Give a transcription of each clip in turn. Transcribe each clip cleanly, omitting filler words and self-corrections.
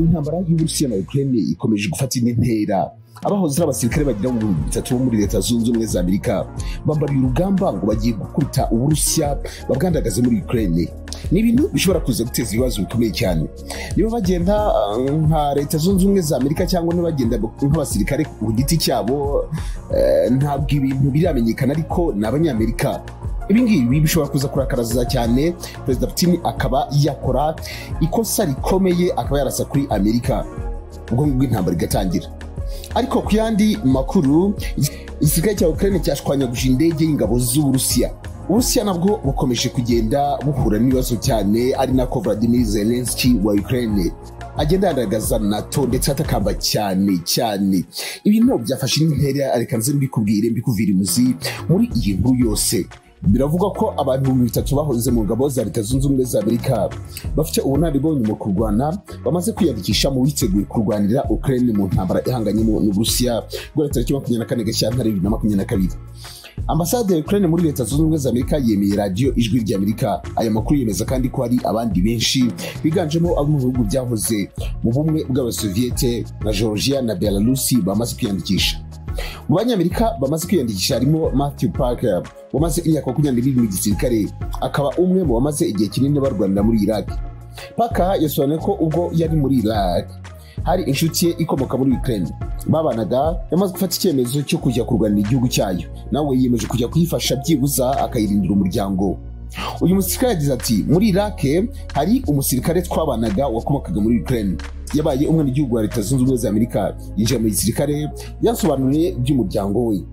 Intambara y'Uburusiya na Ukraine ikomeje gufata intera. Abahoze abasirikare bagira mu 3 bo muri Leta Zunze Ubumwe za Amerika bambariye urugamba ngo bagiye gukubita Uburusiya babwandagaze muri Ukraine. Ni ibintu bishobora kuza guteza ibibazo bikomeye cyane. Niba bagenda nka Leta Zunze Ubumwe za Amerika cyangwa niba bagenda nk'abasirikare ku giti cyabo, ntabwo ibintu biramenyekana, ariko n'Abanyamerika ibingibi bishobora kuza kurakaraza cyane Perezida Putin akaba yakora ikosa rikomeye, akaba yarasa kuri Amerika ubwo ngubwo intambara igatangira. Ariko ku yandi makuru, igisirikare cya Ukraine cyashwanyaguje indege y'ingabo z'Uburusiya. Uburusiya nabwo bukomeje kugenda buhura n'ibibazo cyane, ari nako Vladimir Zelensky wa Ukraine agenda yandagaza NATO ndetse atakamba cyane. Ibintu byafashe intera, areka nze mbikuvira imuzi muri iyi nkuru yose. Biravuga ko abantu 3 bahoze mu ngabo za Leta Zunze Ubumwe za Amerika bafite ubunararibonye mu kurwana bamaze kwiyandikisha mu witeguye kurwanira Ukraine mu ntambara ihanganyemo n'Uburusiya guhera tariki 24 Gashyantare 2022. Ambasade ya Ukraine muri Leta Zunze Ubumwe za Amerika yemeye radio Ijwi ry'Amerika. Aya makuru yemeza kandi ko hari abandi benshi biganjemo abo mu bihugu byahoze mu bumwe bw'Abasoviete na Georgia na Belarus bamaze kwiyandikisha. Mu Banyamerika bamaze kwiyandikisha harimo Matthew Parker wamaze imyaka 22 mu gisirikare, akaba umwe mu bamaze igihe kinini barwanira muri Iraq. Parker yasobanuye ko ubwo yari muri Iraq hari inshuti ye ikomoka muri Ukraine babanaga, yamaze gufata icyemezo cyo kujya kurwanira igihugu cyayo, nawe yiyemeje kujya kuyifasha byibuza akayirindira umuryango. Uyu musirikare yagize ati, muri Iraq hari umusirikare twabanaga wakomokaga muri Ukraine, yabaye umwe n'igihugu wa Leta Zunze Ubumwe za Amerika, yinjiye mu gisirikare. Yasobanuye by'umuryango we,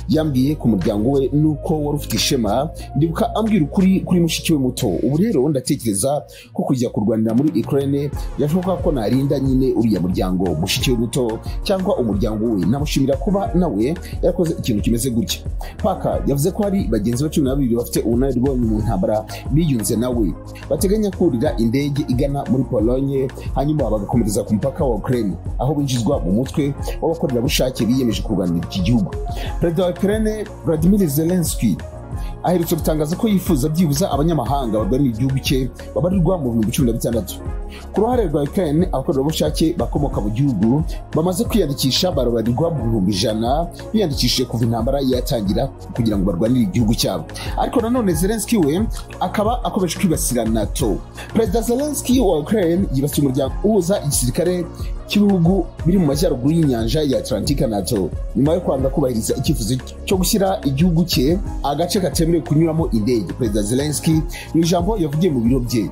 yambwiye ku muryango we nuko wari ufite ishema, ndibuka ambwira ukuri kuri mushiki we muto. Ubu rero ndatekereza ko kujya kurwanira muri Ukraine yashoboka ko narinda nyine uriya muryango, mushiki we muto cyangwa umuryango we. Namushimira kuba nawe yakoze ikintu kimeze gutya. Paka yavuze ko hari bagenzi ba 12 bafite ubunararibonye mu ntambara biyunze nawe, bateganya kurira indege igana muri Pologne hanyuma bagakomereza ku mupaka wa Ukraine, aho binjizwa mu mutwe w'abakorerabushake biyemeje kurwanira iki gihugu. Perezida wa Ukraine Vladimir Zelensky aherutse gutangaza ko yifuza byibuza abanyamahanga barwanira igihugu cye babarirwa mu 2016. Ku ruhare rwa Ukraine, abakorerabushake bakomoka mu gihugu bamaze kwiyandikisha barabarirwa mu 100 biyandikishije kuva intambara yatangira kugira ngo barwanire igihugu cyabo. Ariko nanone Zelensky we akaba akomeje kwibasira NATO. Perezida Zelensky wa Ukraine yibasiye umuryango uhuza igisirikare cy'ibihugu biri mu majyaruguru y'inyanja ya Atlantika NATO, nyuma yo kwanga kubahiriza icyifuzo cyo gushyira igihugu cye agace katemerewe kunyuramo indege. Perezida Zelensky mu ijambo yavugiye mu biro bye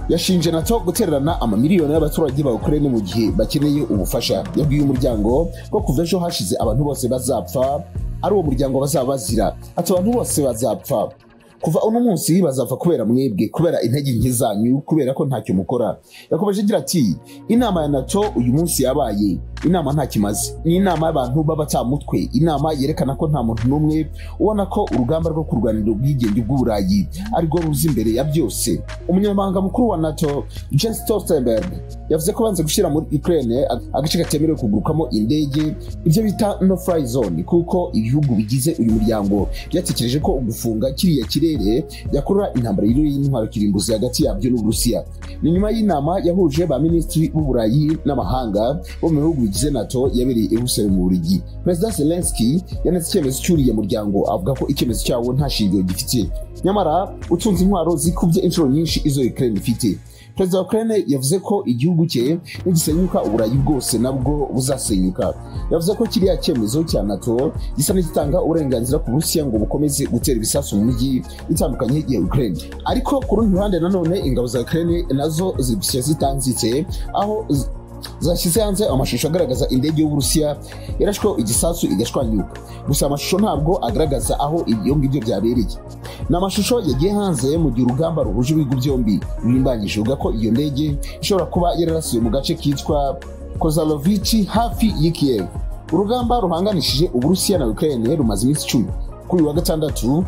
yashinje NATO gutererana amamiliyoni y'abaturage ba Ukraine mu gihe bakeneye ubufasha. Yabwiye umuryango ko kuva ejo hashize abantu bose bazapfa, ari uwo muryango bazaba bazira. Ati abantu bose bazapfa kuva uno munsi, bazapfa kubera mwebwe, kubera intege nke zanyu, kubera ko ntacyo mukora. Yakomeje agira ati, inama ya NATO uyu munsi yabaye inama nta kimaze, ni inama y'abantu b'abatamutwe, inama yerekana ko nta muntu n'umwe ubona ko urugamba rwo kurwanira ubwigenge bw'Uburayi ari rwo ruzi imbere ya byose. Umunyamabanga mukuru wa NATO Jens Stoltenberg yavuze ko banze gushyira muri Ukraine agace katemerewe kugurukamo indege, ibyo bita no fly zone, kuko ibihugu bigize uyu muryango byatekereje ko gufunga kiriya kirere yakurura intambara y'intwaro kirimbuzi hagati yabyo n'Uburusiya. Ni nyuma y'inama yahuje ba minisitiri b'Uburayi n'amahanga bo mu bihugu bigize NATO yabereye i Brussels mu Bubiligi. Perezida Zelensky yanatse icyemezo cy'uriya muryango, avuga ko icyemezo cyawo nta shingiro gifite, nyamara utunze intwaro zikubye inshuro nyinshi izo Ukraine ifite. Perezida wa Ukraine yavuze ko igihugu cye nigisenyuka Uburayi bwose nabwo buzasenyuka. Yavuze ko kiriya cyemezo cya NATO gisa n'igitanga uburenganzira ku Burusiya ngo bukomeze gutera ibisasu mu mijyi itandukanye ya Ukraine. Ariko ku rundi ruhande nanone ingabo za Ukraine nazo zibishye zitanzitse, aho zashyize hanze amashusho agaragaza indege y'Uburusiya yarashweho igisasu igashwanyuka. Gusa amashusho ntabwo agaragaza aho ibyo ngibyo byabereye. N'amashusho yagiye hanze mu gihe urugamba ruhuje ibihugu byombi rurimbanyije, uvuga ko iyo ndege ishobora kuba yararasiwe mu gace kitwa Kozalovichi hafi y'Kiev. Urugamba ruhanganishije Uburusiya na Ukraine rumaze iminsi 10. Kuri wa gatandatu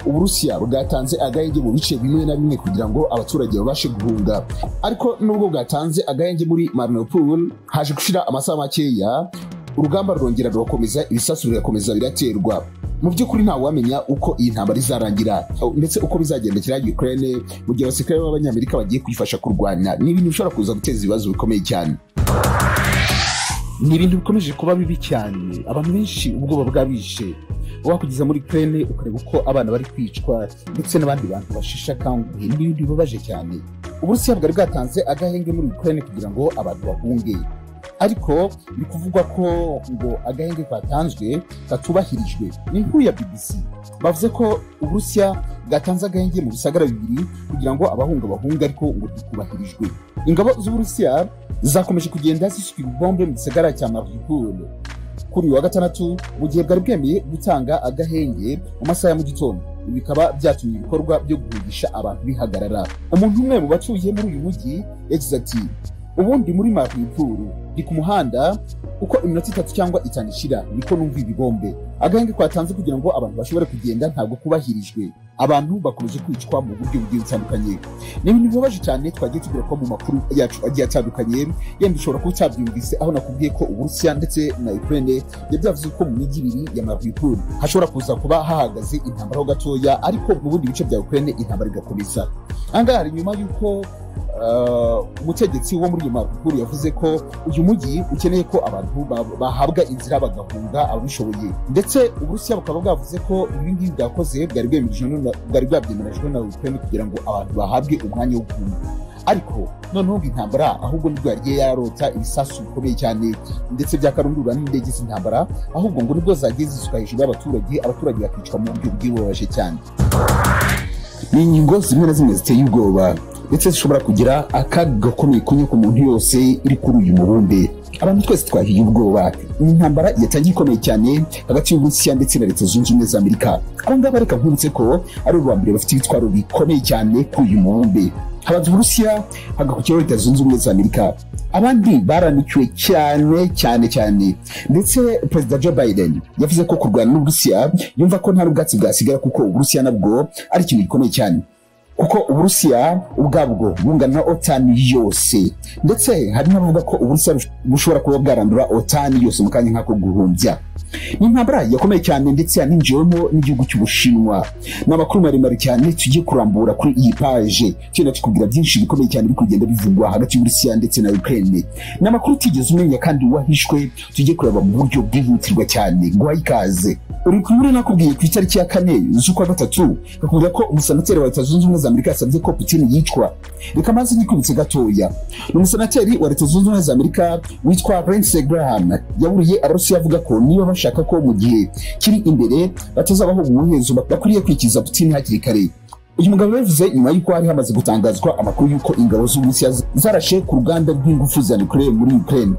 Uburusiya bwatanze agahenge mu bice bimwe na bimwe kugira ngo abaturage babashe guhunga. Ariko nubwo bwatanze agahenge muri Mariupol, haje gushira amasaha makeya urugamba rurongera rurakomeza, ibisasu birakomeza biraterwa. mu by'ukuri nta wamenya uko iyi ntambara izarangira ndetse uko bizagendekera Ukraine mu gihe abasirikare b'abanyamerika bagiye kwifasha kurwana. Ni ibintu bishobora kuza guteza ibibazo bikomeye cyane. Ni ibintu bikomeje kuba bibi cyane, abantu benshi ubwoba bwabishe. Wakugeza muri Ukraine ukareba uko abana bari kwicwa ndetse n'abandi bantu bashisha kanguhe, n'ibindi bibabaje cyane. Uburusiya bwari bwatanze agahenge muri Ukraine kugira ngo abantu bahunge, ariko biri kuvugwa ko ngo agahenge katanzwe katubahirijwe. Ni inkuru ya BBC bavuze ko Uburusiya bwatanze agahenge mu bisagara bibiri kugira ngo abahunga bahunga, ariko ngo bikubahirijwe. Ingabo z'Uburusiya zakomeje kugenda zisuka ibombe mu gisagara cya Mariupol kuri wa gatandatu mu gihe bwari bwemeye gutanga agahenge mu masaha ya mu gitondo. Bikaba byatumye ibikorwa byo guhugisha abantu bihagarara. Umuntu umwe mu batuye muri uyu mujyi yagize ati, ubundi muri Mariupol ndi ku muhanda uko iminota 3 cyangwa 5 ishira niko numva ibibombe. Agahenge kwatanze kugira ngo abantu bashobore kugenda ntabwo kubahirijwe. Abantu bakomeje kwicwa mu buryo bugiye butandukanye. Ni ibintu bibabaje cyane twagiye tugira ko mu makuru yacu agiye atandukanye. Yenda ushobora kuba utabyumvise aho nakubwiye ko Uburusiya ndetse na Ukraine byavuze ko mu mijyi ibiri ya Mariupol hashobora kuza kuba hahagaze intambara ho gatoya, ariko mu bundi bice bya Ukraine intambara igakomeza. Angahe nyuma yuko umutegetsi wo muri Mariupol yavuze ko uyu mujyi ukeneye ko abantu bahabwa inzira bagahunga abishoboye, ndetse Uburusiya bukaba bwavuze ko ibingibi bwakoze bwari bwabyemerejwe na Ukraine kugira ngo abantu bahabwe umwanya wo guhunga. Ariko noneho intambara ahubwo nibwo yagiye yarota ibisasu bikomeye cyane ndetse byakarundura n'indege z'intambara, ahubwo ngo nibwo zagiye zisuka hejuru y'abaturage bakicwa mu buryo bwibabaje cyane. Ni ingingo zimwe na zimwe ziteye ubwoba ndetse zishobora kugira akaga gakomeye ku muntu yose iri kuri uyu mubumbe. Abantu twese twahiye ubwoba. Ni intambara yatangiye ikomeye cyane hagati y'Uburusiya ndetse na Leta Zunze Ubumwe za Amerika. Abangaba reka nkunze ko ari uwa mbere bafite ibitwaro bikomeye cyane kuri uyu mubumbe. Habanza Uburusiya hagakurikiraho Leta Zunze Ubumwe za Amerika. Abandi baranikiwe cyane ndetse Perezida Joe Biden yavuze ko kurwana n'Uburusiya yumva ko nta rubwatsi bwasigara, kuko Uburusiya nabwo ari ikintu gikomeye cyane, kuko Uburusiya ubwabwo bungana na OTAN yose, ndetse hari n'abavuga ko Uburusiya bushobora kuba bwarandura OTAN yose mu kanya nk'ako guhumbya. Ni intambara yakomeye cyane ndetse yaninjiyemo n'igihugu cy'Ubushinwa. N'amakuru maremare cyane tugiye kurambura kuri iyi page, cyane tukubwira byinshi bikomeye cyane biri kugenda bivugwa hagati y'Uburusiya ndetse na Ukraine. N'amakuru tigeze umenya kandi wahishwe, tugiye kureba mu buryo bwihutirwa cyane. Guha ikaze. Uri kumuri nakubwiye ku itariki ya 4 z'ukwa gatatu kakubwira ko umusenateri wa Leta Zunze Ubumwe za Amerika yasabye ko Putin yicwa. Reka maze nikubitse gatoya. Umusenateri wa Leta Zunze Ubumwe za Amerika witwa Lindsey Graham yaburiye Abarusiya avuga ko niba bashaka ko mu gihe kiri imbere batazabaho umuhezo bakwiriye kwikiza Putin hakiri kare. Uyu mugabo yavuze nyuma y'uko hari hamaze gutangazwa amakuru y'uko ingabo z'Uburusiya zarashe ku ruganda rw'ingufu za nuclear muri Ukraine.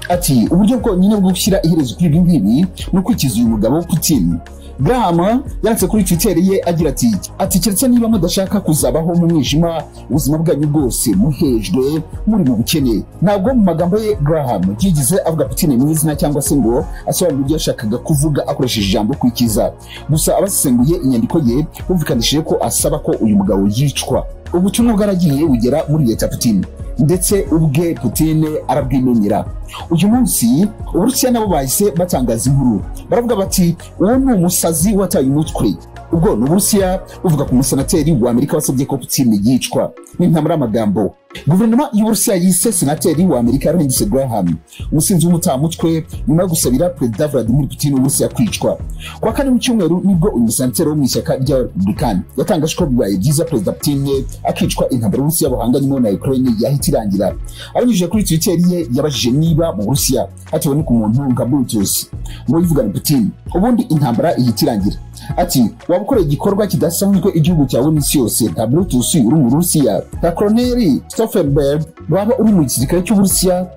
Ati uburyo bwonyine bwo gushyira iherezo kuri ibi ngibi no kwikiza uyu mugabo Putin. Graham yanditse kuri Twitter ye agira ati keretse niba mudashaka kuzabaho mu mwijima ubuzima bwanyu bwose muhejwe muri mu bukene. Ntabwo mu magambo ye Graham yigize avuga Putin mu izina cyangwa se ngo asobanura ibyo yashakaga kuvuga akoresheje ijambo kwikiza. Gusa abasesenguye inyandiko ye bumvikanishije ko asaba ko uyu mugabo yicwa. Ubutumwa bwaragiye bugera muri Leta Putin, ndetse ubwe Putin arabwimenyera. Uyu munsi Uburusiya nabo bahise batangaza inkuru, baravuga bati uwo ni umusazi wataye umutwe. Ubwo n'Uburusiya buvuga ku musenateri wa Amerika wasabye ko Putin yicwa. Ni ntamara amagambo. Guverinoma y'Uburusiya yise senateri wa Amerika Lindsey Graham umusinzi w'umutamutwe nyuma yo gusabira Perezida Vladimir Putin w'Uburusiya kwicwa. Kwa kane mu cyumweru nibwo uyu musenateri wo mu ishyaka rya Republican yatangaje ko bibaye byiza Perezida Putin akicwa intambara y'Uburusiya buhanganyemo na Ukraine yahita irangira. Abanyujije kuri Twitter ye yabajije niba mu Burusiya hatewe ku muntu nka Bluetooth ngo yivugane Putin ubundi intambara ihita irangira. Ati waba ukora igikorwa kidasanzwe igihugu cyawe n'isi yose, nta Bluetooth uri mu Burusiya, nta Colonel Stauffenberg waba uri mu gisirikare cy'Uburusiya.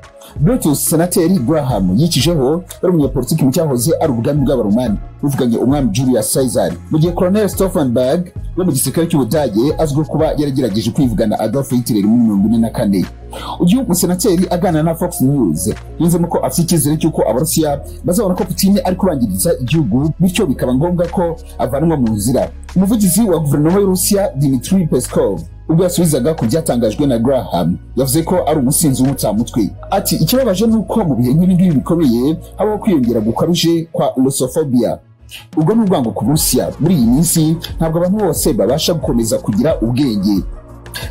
Bluetooth senateri Graham yikijeho bari umunyapolitiki mu cyahoze ari ubwami bw'Abaromani buvuganye umwami Julius Caesar, mu gihe Colonel Stauffenberg wo mu gisirikare cy'Ubudage azwiho kuba yaragerageje kwivugana Adolf Hitler mu 1944. Uyu musenateri aganana na Fox News yunzemo ko afite icyizere cy'uko Abarusiya bazabona ko Putin ari kubangiriza igihugu, bityo bikaba ngombwa ko avanwa mu nzira. Umuvugizi wa guverinoma y'Uburusiya Dmitry Peskov ubwo yasubizaga ku byatangajwe na Graham yavuze ko ari umusinzi w'umutamutwe. Ati ikibabaje nuko mu bihe nk'ibi bikomeye habaho kwiyongera gukabije kwa russophobia. ubwo n'urwango ku Burusiya muri iyi minsi ntabwo abantu bose babasha gukomeza kugira ubwenge.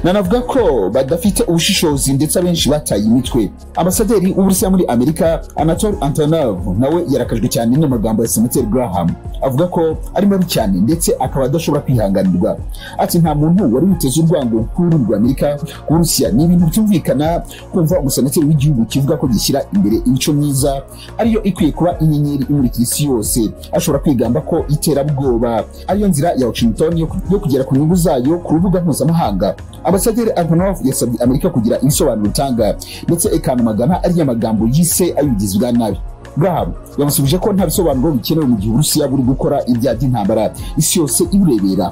Nanavuga ko badafite ubushishozi ndetse abenshi bataye imitwe. Ambasaderi w'Uburusiya muri Amerika Anatol Antonov nawe yarakajwe cyane n'amagambo ya Senateri Graham, avuga ko ari mabi cyane ndetse akaba adashobora kwihanganirwa. Ati nta muntu wari witeze urwango kuri Amerika ku Burusiya. Ni ibintu byumvikana kumva umusenateri w'igihugu kivuga ko gishyira imbere imico myiza ariyo ikwiye kuba inyenyeri imurikira isi yose, ashobora kwigamba ko iterabwoba ariyo nzira ya Washington yo kugera ku nyungu zayo ku rubuga mpuzamahanga. Ambasaderi Antonov yasabye Amerika kugira ibisobanuro bitanga ndetse ikanamagana ari amagambo yise ayugize bwa nabi. Graham yamusubije ko nta bisobanuro bikenewe mu gihe Uburusiya buri gukora ibya by'intambara isi yose iburebera.